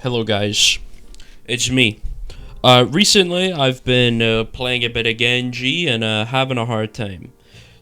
Hello guys, it's me. Recently I've been playing a bit of Genji and having a hard time.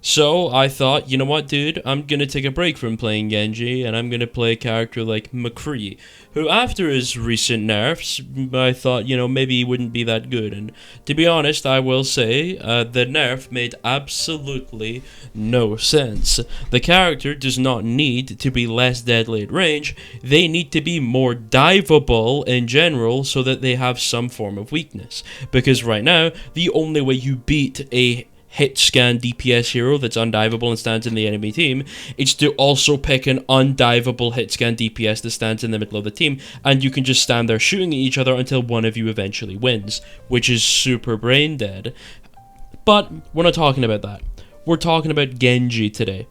So I thought, you know what, dude, I'm gonna take a break from playing Genji and I'm gonna play a character like McCree, who after his recent nerfs, I thought, maybe he wouldn't be that good. And to be honest, I will say, the nerf made absolutely no sense. The character does not need to be less deadly at range, they need to be more diveable in general so that they have some form of weakness. Because right now, the only way you beat a hitscan DPS hero that's undiveable and stands in the enemy team, it's to also pick an undiveable hitscan DPS that stands in the middle of the team, and you can just stand there shooting at each other until one of you eventually wins, which is super brain dead. But we're not talking about that. We're talking about Genji today,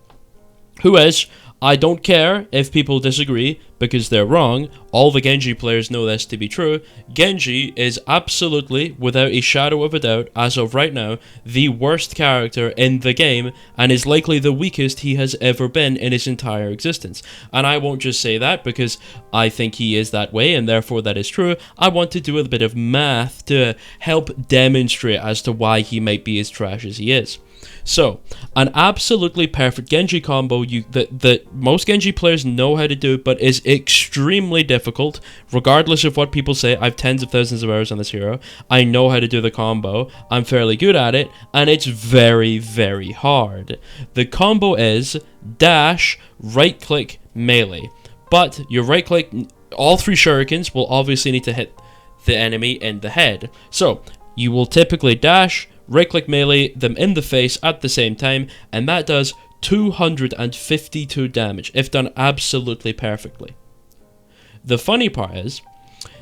who is, I don't care if people disagree, because they're wrong, all the Genji players know this to be true, Genji is absolutely, without a shadow of a doubt, as of right now, the worst character in the game, and is likely the weakest he has ever been in his entire existence. And I won't just say that because I think he is that way, and therefore that is true. I want to do a bit of math to help demonstrate as to why he might be as trash as he is. So, an absolutely perfect Genji combo that most Genji players know how to do, but is extremely difficult, regardless of what people say. I have tens of thousands of hours on this hero. I know how to do the combo. I'm fairly good at it, and it's very, very hard. The combo is dash, right-click, melee. But your right-click, all three shurikens will obviously need to hit the enemy in the head. So, you will typically dash, right-click melee them in the face at the same time, and that does 252 damage, if done absolutely perfectly. The funny part is,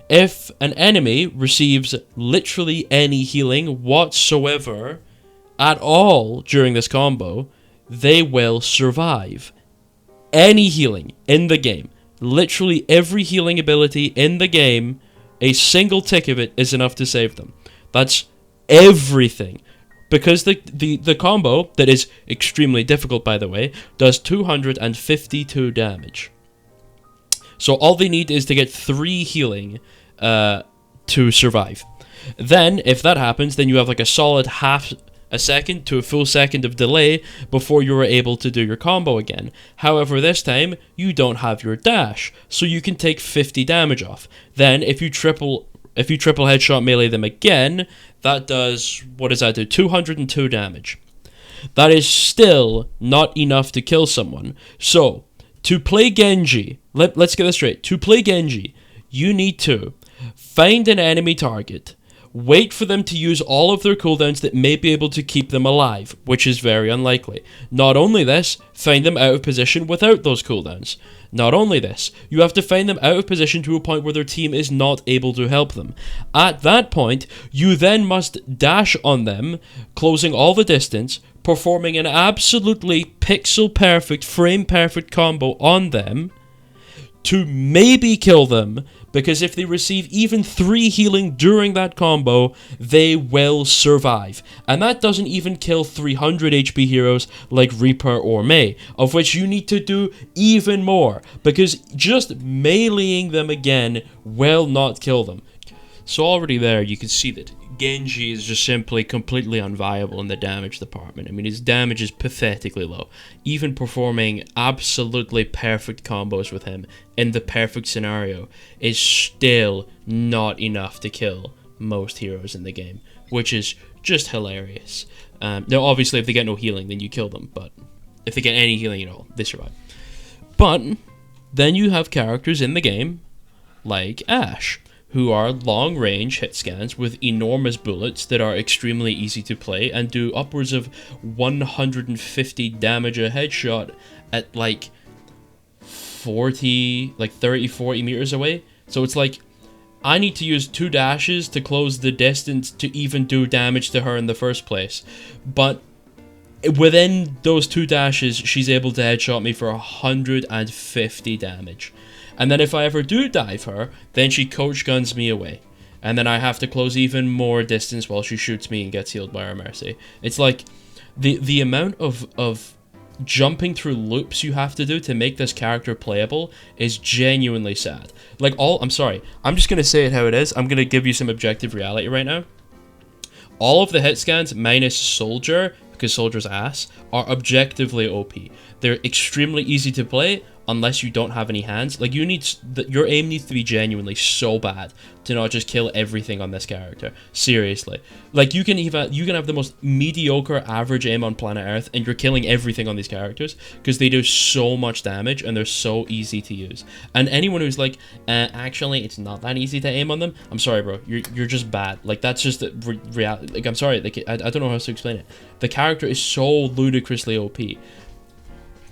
if an enemy receives literally any healing whatsoever at all during this combo, they will survive. Any healing in the game, literally every healing ability in the game, a single tick of it is enough to save them. That's everything, because the combo, that is extremely difficult by the way, does 252 damage. So all they need is to get 3 healing to survive. Then if that happens, then you have like a solid half a second to a full second of delay before you are able to do your combo again. However, this time you don't have your dash, so you can take 50 damage off. Then if you triple headshot melee them again, that does, what does that do? 202 damage. That is still not enough to kill someone. So, to play Genji, let's get this straight. To play Genji, you need to find an enemy target, wait for them to use all of their cooldowns that may be able to keep them alive, which is very unlikely. Not only this, find them out of position without those cooldowns. Not only this, you have to find them out of position to a point where their team is not able to help them. At that point, you then must dash on them, closing all the distance, performing an absolutely pixel-perfect, frame-perfect combo on them, to maybe kill them, because if they receive even 3 healing during that combo, they will survive. And that doesn't even kill 300 HP heroes like Reaper or Mei, of which you need to do even more, because just meleeing them again will not kill them. So already there, you can see that Genji is just simply completely unviable in the damage department. I mean, his damage is pathetically low. Even performing absolutely perfect combos with him in the perfect scenario is still not enough to kill most heroes in the game, which is just hilarious. Now, obviously, if they get no healing, then you kill them, but if they get any healing at all, they survive. But then you have characters in the game like Ashe, who are long-range hit scans with enormous bullets that are extremely easy to play and do upwards of 150 damage a headshot at like 30, 40 meters away. So it's like, I need to use 2 dashes to close the distance to even do damage to her in the first place. But within those 2 dashes, she's able to headshot me for 150 damage. And then if I ever do dive her, then she coach guns me away. And then I have to close even more distance while she shoots me and gets healed by her mercy. It's like, the amount of jumping through loops you have to do to make this character playable is genuinely sad. Like, I'm sorry, I'm just gonna say it how it is. I'm gonna give you some objective reality right now. All of the hit scans minus Soldier, because Soldier's ass, are objectively OP. They're extremely easy to play unless you don't have any hands. Like, your aim needs to be genuinely so bad to not just kill everything on this character. Seriously. Like, you can have the most mediocre average aim on planet Earth and you're killing everything on these characters because they do so much damage and they're so easy to use. And anyone who's like, actually, it's not that easy to aim on them, I'm sorry, bro. You're just bad. Like, that's just the reality. Like, I'm sorry. Like, I don't know how else to explain it. The character is so ludicrously OP.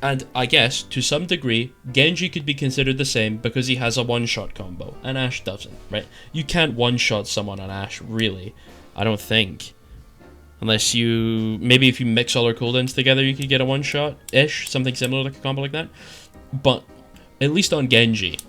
And I guess, to some degree, Genji could be considered the same because he has a one-shot combo, and Ashe doesn't, right? You can't one-shot someone on Ashe, really. I don't think. Unless maybe if you mix all her cooldowns together, you could get a one-shot-ish, something similar like a combo like that. But, at least on Genji,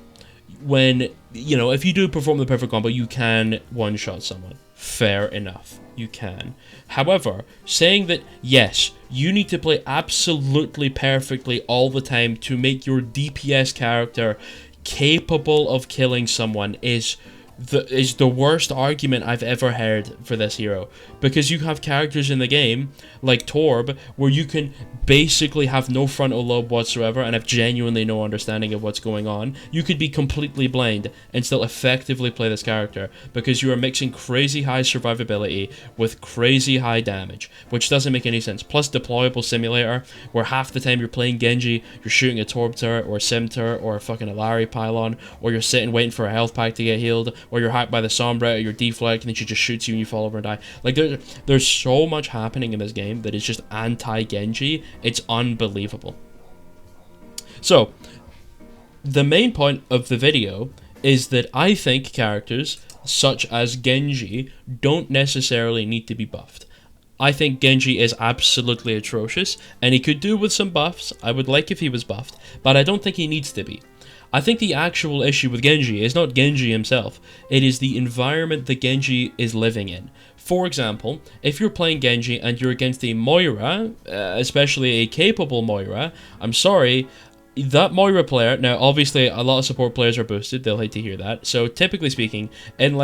when, if you do perform the perfect combo, you can one-shot someone. Fair enough. You can. However, saying that, yes, you need to play absolutely perfectly all the time to make your DPS character capable of killing someone is the worst argument I've ever heard for this hero. Because you have characters in the game, like Torb, where you can basically have no frontal lobe whatsoever and have genuinely no understanding of what's going on. You could be completely blind and still effectively play this character because you are mixing crazy high survivability with crazy high damage, which doesn't make any sense. Plus deployable simulator, where half the time you're playing Genji, you're shooting a Torb turret or a Sim turret or a fucking Alari pylon, or you're sitting waiting for a health pack to get healed, or you're hacked by the Sombra, or you're deflect and then she just shoots you and you fall over and die. Like, there's so much happening in this game that is just anti-Genji. It's unbelievable. So, the main point of the video is that I think characters such as Genji don't necessarily need to be buffed. I think Genji is absolutely atrocious, and he could do with some buffs. I would like if he was buffed, but I don't think he needs to be. I think the actual issue with Genji is not Genji himself, it is the environment that Genji is living in. For example, if you're playing Genji and you're against a Moira, especially a capable Moira, I'm sorry, that Moira player, now obviously a lot of support players are boosted, they'll hate to hear that, so typically speaking, in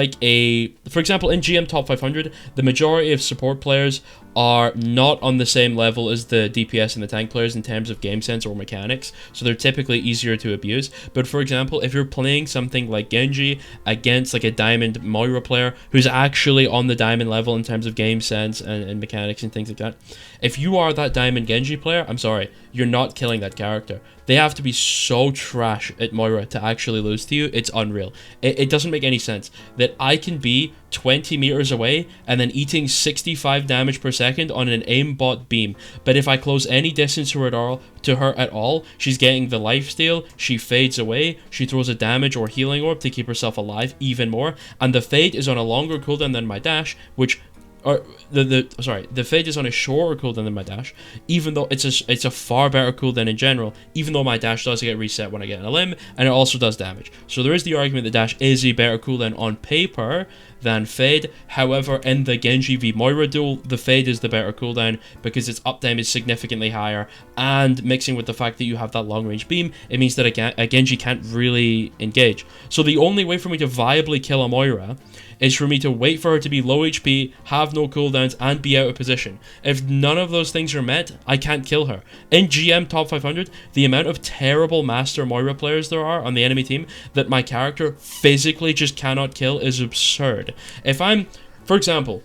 for example in GM Top 500, the majority of support players are not on the same level as the DPS and the tank players in terms of game sense or mechanics, so they're typically easier to abuse. But for example, if you're playing something like Genji against like a Diamond Moira player who's actually on the Diamond level in terms of game sense and mechanics and things like that, if you are that Diamond Genji player, I'm sorry, you're not killing that character. They have to be so trash at Moira to actually lose to you, it's unreal. It doesn't make any sense that I can be 20 meters away and then eating 65 damage per second on an aimbot beam, but if I close any distance to her at all, she's getting the lifesteal, she fades away, she throws a damage or healing orb to keep herself alive even more, and the fade is on a longer cooldown than my dash, which the fade is on a shorter cooldown than my dash, even though it's a far better cooldown in general, even though my dash does get reset when I get in a limb, and it also does damage. So there is the argument that dash is a better cooldown on paper than fade. However, in the Genji v Moira duel, the fade is the better cooldown because its uptime is significantly higher, and mixing with the fact that you have that long range beam, it means that a Genji can't really engage. So the only way for me to viably kill a Moira is for me to wait for her to be low HP, have no cooldowns, and be out of position. If none of those things are met, I can't kill her. In GM Top 500, the amount of terrible Master Moira players there are on the enemy team that my character physically just cannot kill is absurd. If I'm, for example,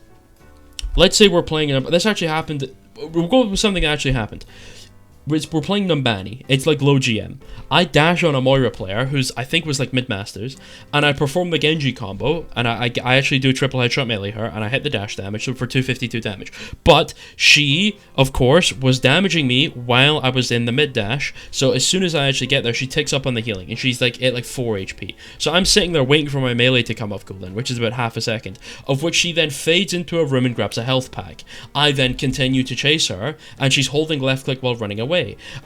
let's say we're playing, this actually happened, we'll go with something that actually happened. We're playing Numbani. It's like low GM. I dash on a Moira player who's I think was like mid-masters, and I perform the Genji combo, and I actually do triple headshot melee her, and I hit the dash damage, so for 252 damage. But she, of course, was damaging me while I was in the mid dash, so as soon as I actually get there, she ticks up on the healing, and she's like at 4 HP. So I'm sitting there waiting for my melee to come off cooldown, which is about half a second, of which she then fades into a room and grabs a health pack. I then continue to chase her, and she's holding left click while running away.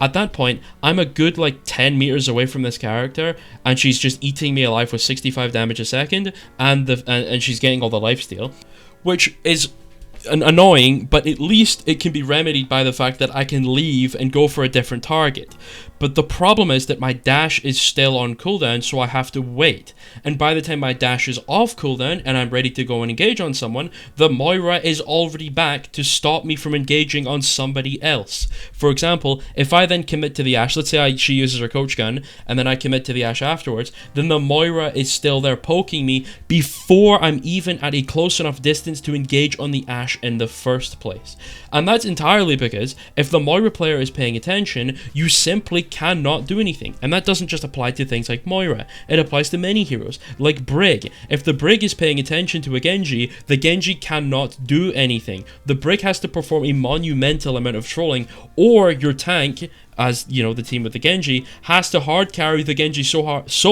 At that point, I'm a good like 10 meters away from this character, and she's just eating me alive with 65 damage a second, and she's getting all the lifesteal, which is annoying, but at least it can be remedied by the fact that I can leave and go for a different target. But the problem is that my dash is still on cooldown, so I have to wait. And by the time my dash is off cooldown and I'm ready to go and engage on someone, the Moira is already back to stop me from engaging on somebody else. For example, if I then commit to the Ashe, let's say she uses her coach gun, and then I commit to the Ashe afterwards, then the Moira is still there poking me before I'm even at a close enough distance to engage on the Ashe in the first place. And that's entirely because if the Moira player is paying attention, you simply cannot do anything. And that doesn't just apply to things like Moira, it applies to many heroes, like Brig. If the Brig is paying attention to a Genji, the Genji cannot do anything. The Brig has to perform a monumental amount of trolling, or your tank, as you know, the team with the Genji, has to hard carry the Genji so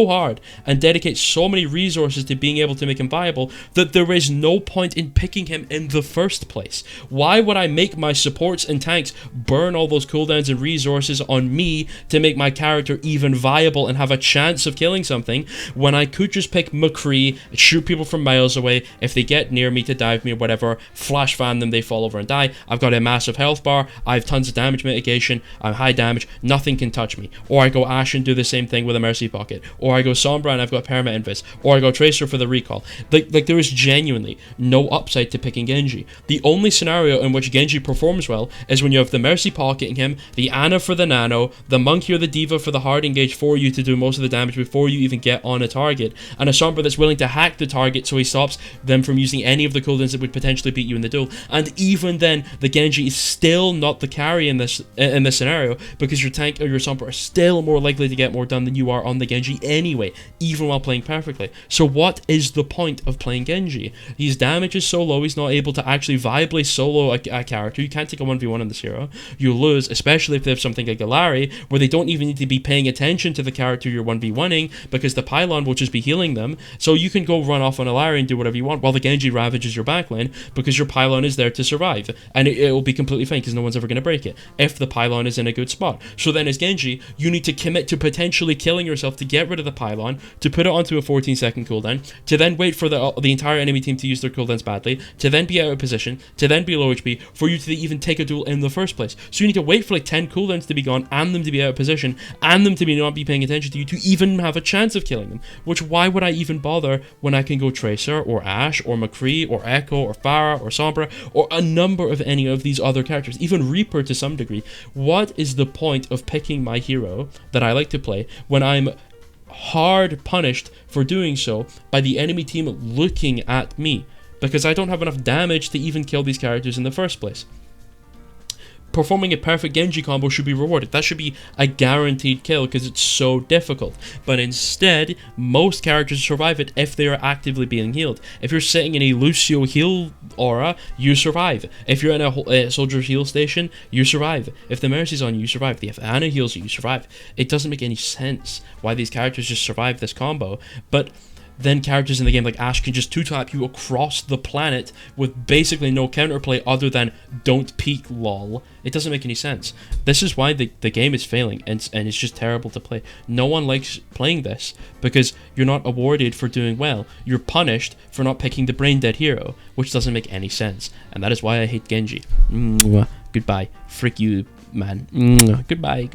hard and dedicate so many resources to being able to make him viable that there is no point in picking him in the first place. Why would I make my supports and tanks burn all those cooldowns and resources on me to make my character even viable and have a chance of killing something, when I could just pick McCree, shoot people from miles away, if they get near me to dive me or whatever, flash fan them, they fall over and die. I've got a massive health bar, I have tons of damage mitigation, I'm high damage, nothing can touch me. Or I go Ashe and do the same thing with a Mercy Pocket. Or I go Sombra and I've got Perma Invis. Or I go Tracer for the recall. Like there is genuinely no upside to picking Genji. The only scenario in which Genji performs well is when you have the Mercy Pocketing him, the Ana for the Nano, the Monkey or the Diva for the hard engage for you to do most of the damage before you even get on a target, and a Sombra that's willing to hack the target so he stops them from using any of the cooldowns that would potentially beat you in the duel. And even then, the Genji is still not the carry in this scenario, because your tank or your Sombra are still more likely to get more done than you are on the Genji anyway, even while playing perfectly. So what is the point of playing Genji? His damage is so low, he's not able to actually viably solo a character. You can't take a 1v1 on this hero. You lose, especially if they have something like Galari, where they don't even need to be paying attention to the character you're 1v1ing, because the pylon will just be healing them. So you can go run off on Galari and do whatever you want, while the Genji ravages your backlane, because your pylon is there to survive. And it will be completely fine, because no one's ever going to break it, if the pylon is in a good spot. So then as Genji, you need to commit to potentially killing yourself to get rid of the pylon, to put it onto a 14-second cooldown, to then wait for the entire enemy team to use their cooldowns badly, to then be out of position, to then be low HP, for you to even take a duel in the first place. So you need to wait for like 10 cooldowns to be gone, and them to be out of position, and them to be not be paying attention to you, to even have a chance of killing them. Which, why would I even bother when I can go Tracer, or Ashe, or McCree, or Echo, or Pharah, or Sombra, or a number of any of these other characters, even Reaper to some degree. What is the point of picking my hero that I like to play when I'm hard punished for doing so by the enemy team looking at me, because I don't have enough damage to even kill these characters in the first place? Performing a perfect Genji combo should be rewarded. That should be a guaranteed kill, because it's so difficult. But instead, most characters survive it if they are actively being healed. If you're sitting in a Lucio heal aura, you survive. If you're in a soldier's heal station, you survive. If the Mercy's on you, you survive. If Ana heals you, you survive. It doesn't make any sense why these characters just survive this combo. But then characters in the game like Ashe can just two-tap you across the planet with basically no counterplay other than don't peek lol. It doesn't make any sense. This is why the game is failing, and it's just terrible to play. No one likes playing this because you're not awarded for doing well. You're punished for not picking the brain dead hero, which doesn't make any sense. And that is why I hate Genji. Goodbye. Frick you, man. Goodbye.